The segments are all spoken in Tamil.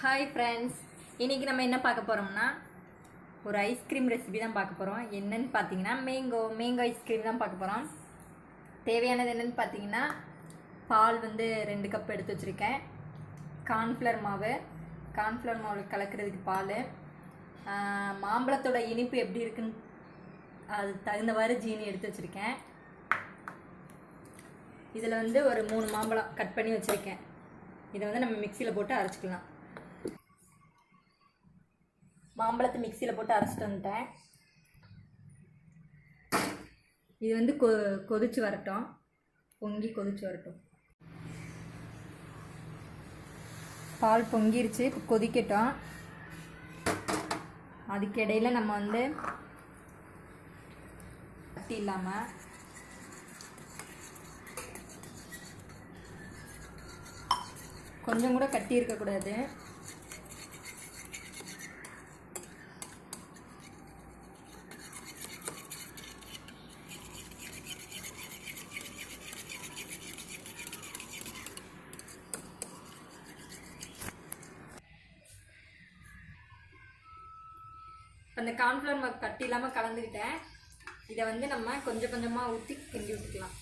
ஹாய் ஃப்ரெண்ட்ஸ், இன்றைக்கி நம்ம என்ன பார்க்க போகிறோம்னா ஒரு ஐஸ்கிரீம் ரெசிபி தான் பார்க்க போகிறோம். என்னன்னு பார்த்தீங்கன்னா மேங்கோ ஐஸ்கிரீம் தான் பார்க்க போகிறோம். தேவையானது என்னென்னு பார்த்தீங்கன்னா பால் வந்து 2 கப் எடுத்து வச்சுருக்கேன். கார்ன்ஃப்ளவர் மாவு கலக்கிறதுக்கு பால், மாம்பழத்தோட இனிப்பு எப்படி இருக்குன்னு அது தகுந்தவாறு ஜீனி எடுத்து வச்சுருக்கேன். இதில் வந்து ஒரு 3 மாம்பழம் கட் பண்ணி வச்சுருக்கேன். இதை வந்து நம்ம மிக்சியில் போட்டு அரைச்சிக்கலாம். மாம்பழத்தை மிக்சியில் போட்டு அரைச்சிட்டு வந்துட்டேன். இது வந்து கொதிச்சு வரட்டும், கொதிச்சு வரட்டும். பால் பொங்கிருச்சு, இப்போ கொதிக்கட்டும். அதுக்கிடையில் நம்ம வந்து கட்டி இல்லாமல் கொஞ்சம் கூட கட்டி இருக்கக்கூடாது. அந்த கார்ன்ஃப்ளவர் மாவு கட்டி இல்லாமல் கலந்துக்கிட்டேன். இதை வந்து நம்ம கொஞ்சம் கொஞ்சமாக ஊற்றி கிண்டி விட்டுக்கலாம்.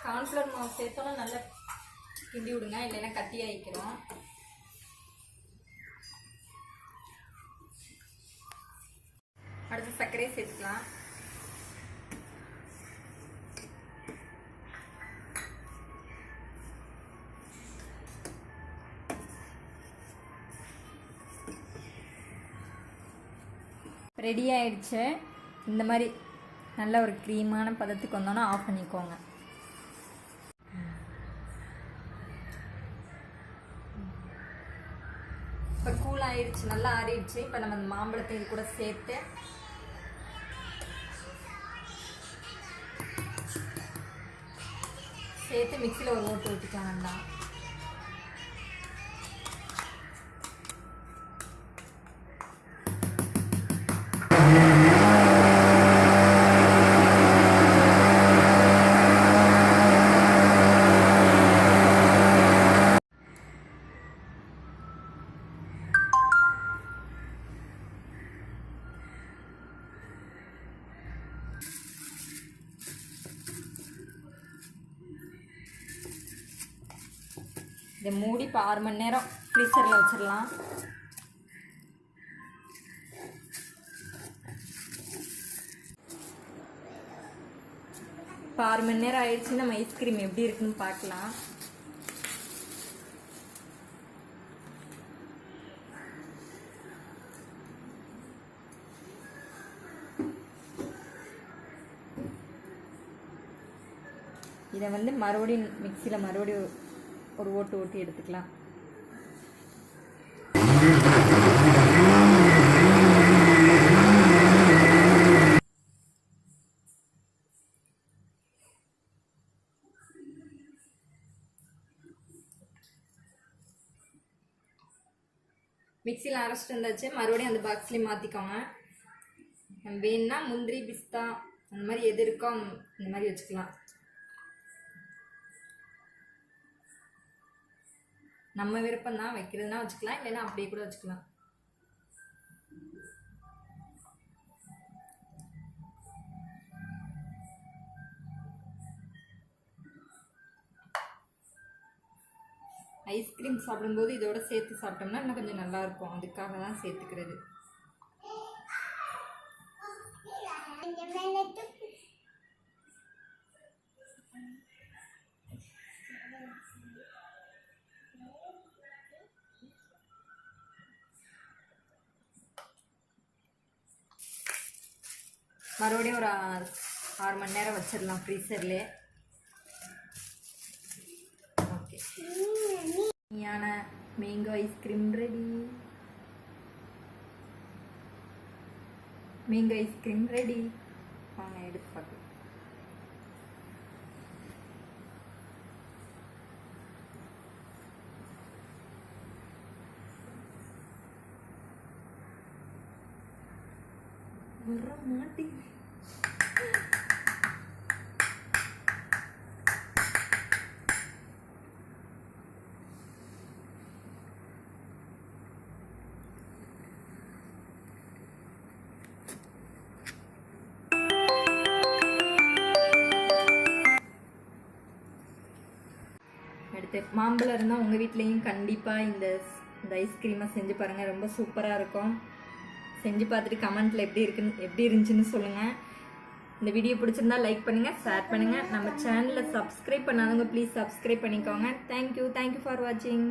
கார்ன்ஃப்ளவர் மாவு சேர்த்தோன்னா நல்லா கிண்டி விடுங்க, இல்லைன்னா கட்டி ஆகிக்கிறோம். அடுத்து சர்க்கரையை சேர்த்துக்கலாம். ரெடி ஆயிடுச்சு. இந்த மாதிரி நல்ல ஒரு க்ரீமான பதத்துக்கு வந்தோன்னா ஆஃப் பண்ணிக்கோங்க. இப்போ கூல் ஆயிடுச்சு, நல்லா ஆறிடுச்சு. இப்போ நம்ம அந்த மாம்பழத்தை இது கூட சேர்த்து மிக்சியில் ஒரு ஓட்டு ஊற்றிக்கலாம். நல்லா இதை மூடி இப்போ 6 மணி நேரம் ஃப்ரீசரில் வச்சிடலாம். இப்போ 6 மணி நேரம் ஆயிடுச்சு. நம்ம ஐஸ்கிரீம் எப்படி இருக்குன்னு பார்க்கலாம். இதை வந்து மறுபடியும் மிக்சியில் மறுபடியும் ஒரு ஓட்டி எடுத்துக்கலாம். மிக்சியில் அரைச்சிட்டு வந்தாச்சு. மறுபடியும் அந்த பாக்ஸ்லேயே மாற்றிக்கோங்க. வேணுன்னா முந்திரி, பிஸ்தா அந்த மாதிரி எது இருக்கோ அந்த மாதிரி வச்சுக்கலாம். நம்ம விருப்பம் தான், வைக்கிறதுனா வச்சுக்கலாம், இல்லைன்னா அப்படியே கூட வச்சுக்கலாம். ஐஸ்கிரீம் சாப்பிடும்போது இதோட சேர்த்து சாப்பிட்டோம்னா இன்னும் கொஞ்சம் நல்லா இருக்கும். அதுக்காக தான் சேர்த்துக்கிறது. மறுபடியும் ஒரு 6 மணி நேரம் வச்சிடலாம் ஃப்ரீசர்லேயே. ஓகே, யான மேங்கோ ஐஸ்கிரீம் ரெடி. வாங்க எடுத்து பார்க்கலாம். வர மாட்டேங்குது. அடுத்து மாம்பழம் இருந்தால் உங்கள் வீட்லேயும் கண்டிப்பாக இந்த ஐஸ்கிரீமை செஞ்சு பாருங்கள், ரொம்ப சூப்பராக இருக்கும். செஞ்சு பார்த்துட்டு கமெண்ட்டில் எப்படி இருந்துச்சுன்னு சொல்லுங்கள். இந்த வீடியோ பிடிச்சிருந்தா லைக் பண்ணுங்கள், ஷேர் பண்ணுங்கள். நம்ம சேனலை சப்ஸ்கிரைப் பண்ணாதவங்க ப்ளீஸ் சப்ஸ்கிரைப் பண்ணிக்கோங்க. தேங்க்யூ ஃபார் வாட்சிங்.